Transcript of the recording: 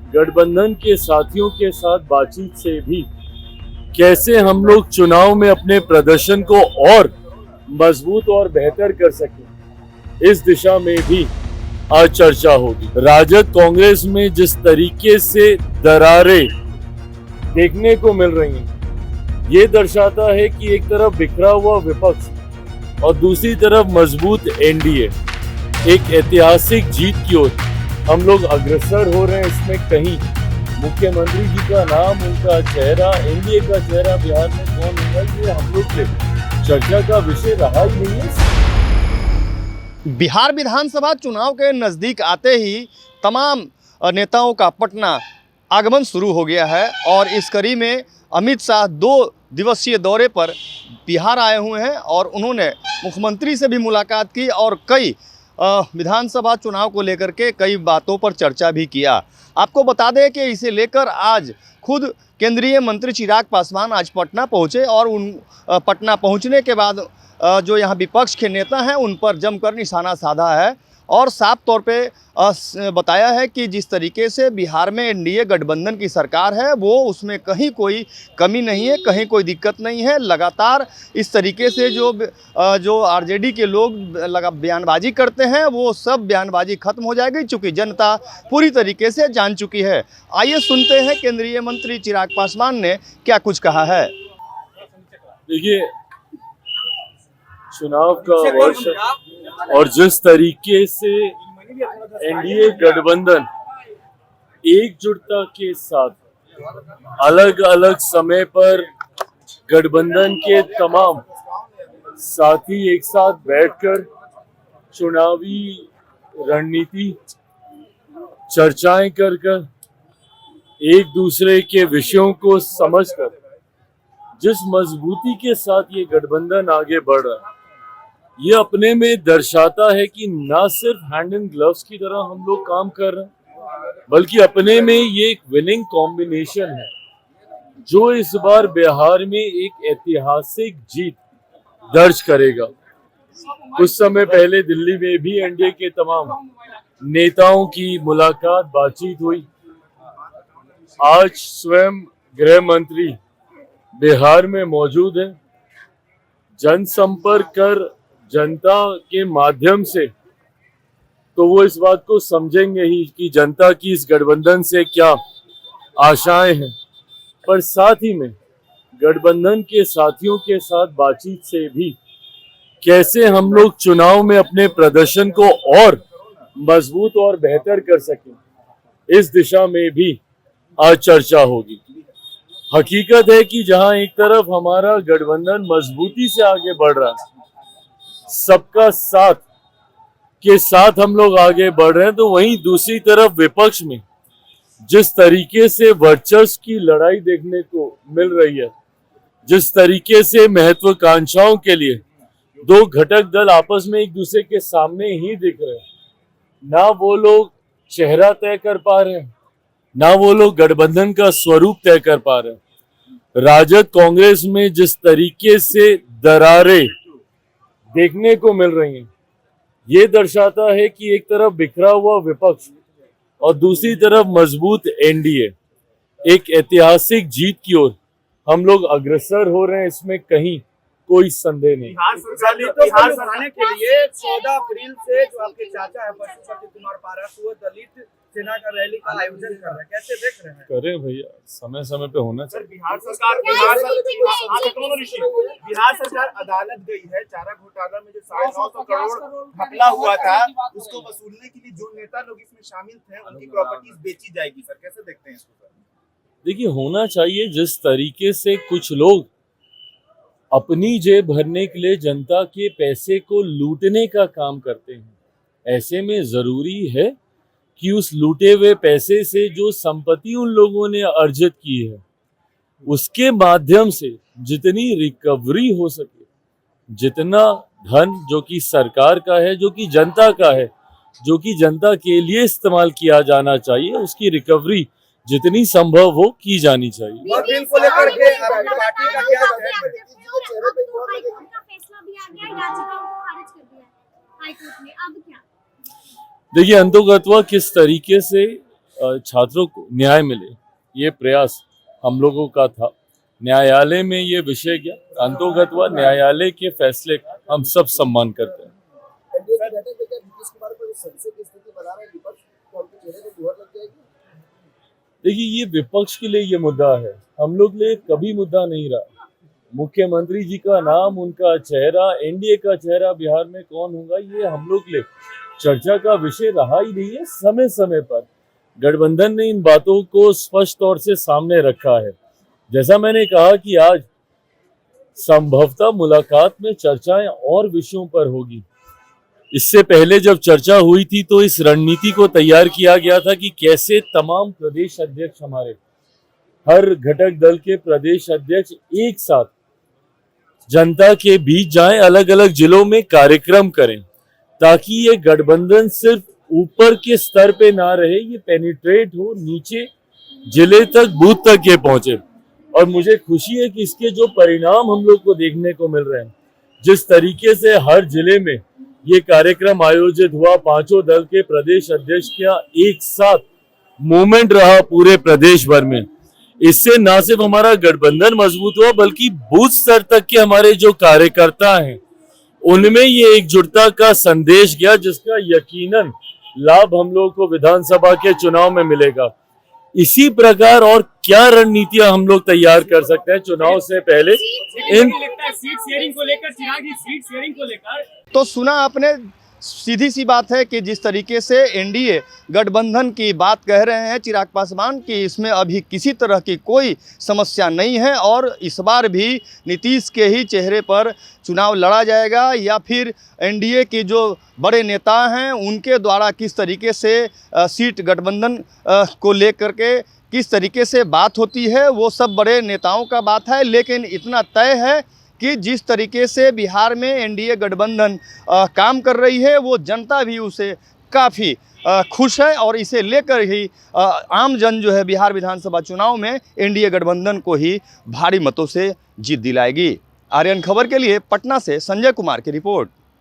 गठबंधन के साथियों के साथ बातचीत से भी कैसे हम लोग चुनाव में अपने प्रदर्शन को और मजबूत और बेहतर कर सकें, इस दिशा में भी आज चर्चा होगी। राजद कांग्रेस में जिस तरीके से दरारें देखने को मिल रही हैं, ये दर्शाता है कि एक तरफ बिखरा हुआ विपक्ष और दूसरी तरफ मजबूत एनडीए एक ऐतिहासिक जीत की ओर हम लोग अग्रसर हो रहे हैं। इसमें कहीं मुख्यमंत्री जी का नाम, उनका चेहरा, एनडीए का चेहरा बिहार में कौन होगा, ये हम लोग के चर्चा का विषय रहा ही नहीं है। बिहार विधानसभा चुनाव के नज़दीक आते ही तमाम नेताओं का पटना आगमन शुरू हो गया है और इस कड़ी में अमित शाह 2 दिवसीय दौरे पर बिहार आए हुए हैं और उन्होंने मुख्यमंत्री से भी मुलाकात की और कई विधानसभा चुनाव को लेकर के कई बातों पर चर्चा भी किया। आपको बता दें कि इसे लेकर आज खुद केंद्रीय मंत्री चिराग पासवान आज पटना पहुंचे और उन पटना पहुंचने के बाद जो यहाँ विपक्ष के नेता हैं उन पर जमकर निशाना साधा है और साफ तौर पे बताया है कि जिस तरीके से बिहार में एनडीए गठबंधन की सरकार है वो उसमें कहीं कोई कमी नहीं है, कहीं कोई दिक्कत नहीं है। लगातार इस तरीके से जो आरजेडी के लोग बयानबाजी करते हैं वो सब बयानबाजी खत्म हो जाएगी, चूँकि जनता पूरी तरीके से जान चुकी है। आइए सुनते हैं केंद्रीय मंत्री चिराग पासवान ने क्या कुछ कहा है। देखिए, चुनाव का वर्ष और जिस तरीके से एनडीए गठबंधन एकजुटता के साथ अलग अलग समय पर गठबंधन के तमाम साथी एक साथ बैठकर चुनावी रणनीति चर्चाएं कर एक दूसरे के विषयों को समझकर जिस मजबूती के साथ ये गठबंधन आगे बढ़ रहा है, ये अपने में दर्शाता है कि ना सिर्फ हैंड एंड ग्लव्स की तरह हम लोग काम कर रहे हैं, बल्कि अपने में ये एक विनिंग कॉम्बिनेशन है जो इस बार बिहार में एक ऐतिहासिक जीत दर्ज करेगा। कुछ समय पहले दिल्ली में भी एनडीए के तमाम नेताओं की मुलाकात, बातचीत हुई। आज स्वयं गृह मंत्री बिहार में मौजूद है। जनसंपर्क कर जनता के माध्यम से तो वो इस बात को समझेंगे ही कि जनता की इस गठबंधन से क्या आशाएं हैं, पर साथ ही में गठबंधन के साथियों के साथ बातचीत से भी कैसे हम लोग चुनाव में अपने प्रदर्शन को और मजबूत और बेहतर कर सकें, इस दिशा में भी आज चर्चा होगी। हकीकत है कि जहां एक तरफ हमारा गठबंधन मजबूती से आगे बढ़ रहा है, सबका साथ के साथ हम लोग आगे बढ़ रहे हैं, तो वहीं दूसरी तरफ विपक्ष में जिस तरीके से वर्चस्व की लड़ाई देखने को मिल रही है, जिस तरीके से महत्वाकांक्षाओं के लिए 2 घटक दल आपस में एक दूसरे के सामने ही दिख रहे हैं, ना वो लोग चेहरा तय कर पा रहे हैं, ना वो लोग गठबंधन का स्वरूप तय कर पा रहे हैं। राजद कांग्रेस में जिस तरीके से दरारें देखने को मिल रही हैं, ये दर्शाता है कि एक तरफ बिखरा हुआ विपक्ष और दूसरी तरफ मजबूत एनडीए एक ऐतिहासिक जीत की ओर हम लोग अग्रसर हो रहे हैं। इसमें कहीं कोई संदेह नहीं। बिहार बनाने के लिए 14 अप्रैल से जो आपके चाचा है पशुपति कुमार पारस, वो दलित सेना का रैली का आयोजन कर रहे हैं, कैसे देख रहे हैं? करें भैया, समय समय पे होना चाहिए। बिहार सरकार अदालत गई है, चारा घोटाला में जो 950 करोड़ घपला हुआ था उसको वसूलने के लिए जो नेता लोग इसमें शामिल थे उनकी प्रॉपर्टीज बेची जाएगी। सर कैसे देखते हैं इसको? देखिए, होना चाहिए। जिस तरीके से कुछ लोग अपनी जेब भरने के लिए जनता के पैसे को लूटने का काम करते हैं, ऐसे में जरूरी है कि उस लूटे हुए पैसे से जो संपत्ति उन लोगों ने अर्जित की है उसके माध्यम से जितनी रिकवरी हो सके, जितना धन जो कि सरकार का है, जो कि जनता का है, जो कि जनता के लिए इस्तेमाल किया जाना चाहिए, उसकी रिकवरी जितनी संभव हो की जानी चाहिए। और बिल को लेकर के पार्टी का क्या देखिए, अंतोगत्वा किस तरीके से छात्रों को न्याय मिले, ये प्रयास हम लोगों का था। न्यायालय में ये विषय गया, अंतोगत हुआ, न्यायालय के फैसले का हम सब सम्मान करते हैं। देखिए, ये विपक्ष के लिए ये मुद्दा है, हम लोग लिए कभी मुद्दा नहीं रहा। मुख्यमंत्री जी का नाम, उनका चेहरा, एनडीए का चेहरा बिहार में कौन होगा, ये हम लोग लिए चर्चा का विषय रहा ही नहीं है। समय समय पर गठबंधन ने इन बातों को स्पष्ट तौर से सामने रखा है। जैसा मैंने कहा कि आज संभवतः मुलाकात में चर्चाएं और विषयों पर होगी। इससे पहले जब चर्चा हुई थी तो इस रणनीति को तैयार किया गया था कि कैसे तमाम प्रदेश अध्यक्ष, हमारे हर घटक दल के प्रदेश अध्यक्ष एक साथ जनता के बीच जाएं, अलग अलग जिलों में कार्यक्रम करें, ताकि ये गठबंधन सिर्फ ऊपर के स्तर पे ना रहे, ये पेनिट्रेट हो, नीचे जिले तक, बूथ तक ये पहुंचे। और मुझे खुशी है कि इसके जो परिणाम हम लोग को देखने को मिल रहे हैं, जिस तरीके से हर जिले में ये कार्यक्रम आयोजित हुआ, पांचों दल के प्रदेश अध्यक्ष का एक साथ मूवमेंट रहा पूरे प्रदेश भर में, इससे ना सिर्फ हमारा गठबंधन मजबूत हुआ बल्कि बूथ स्तर तक के हमारे जो कार्यकर्ता हैं उनमें ये एकजुटता का संदेश गया, जिसका यकीनन लाभ हम लोगों को विधानसभा के चुनाव में मिलेगा। इसी प्रकार और क्या रणनीतियां हम लोग तैयार कर सकते हैं चुनाव से पहले इन सीट शेयरिंग को लेकर, चिराग जी सीट शेयरिंग को लेकर। तो सुना आपने, सीधी सी बात है कि जिस तरीके से एनडीए गठबंधन की बात कह रहे हैं चिराग पासवान की, इसमें अभी किसी तरह की कोई समस्या नहीं है और इस बार भी नीतीश के ही चेहरे पर चुनाव लड़ा जाएगा, या फिर एनडीए के जो बड़े नेता हैं उनके द्वारा किस तरीके से सीट गठबंधन को लेकर के किस तरीके से बात होती है, वो सब बड़े नेताओं का बात है। लेकिन इतना तय है कि जिस तरीके से बिहार में एनडीए गठबंधन काम कर रही है, वो जनता भी उसे काफ़ी खुश है और इसे लेकर ही आम जन जो है बिहार विधानसभा चुनाव में एनडीए गठबंधन को ही भारी मतों से जीत दिलाएगी। आर्यन खबर के लिए पटना से संजय कुमार की रिपोर्ट।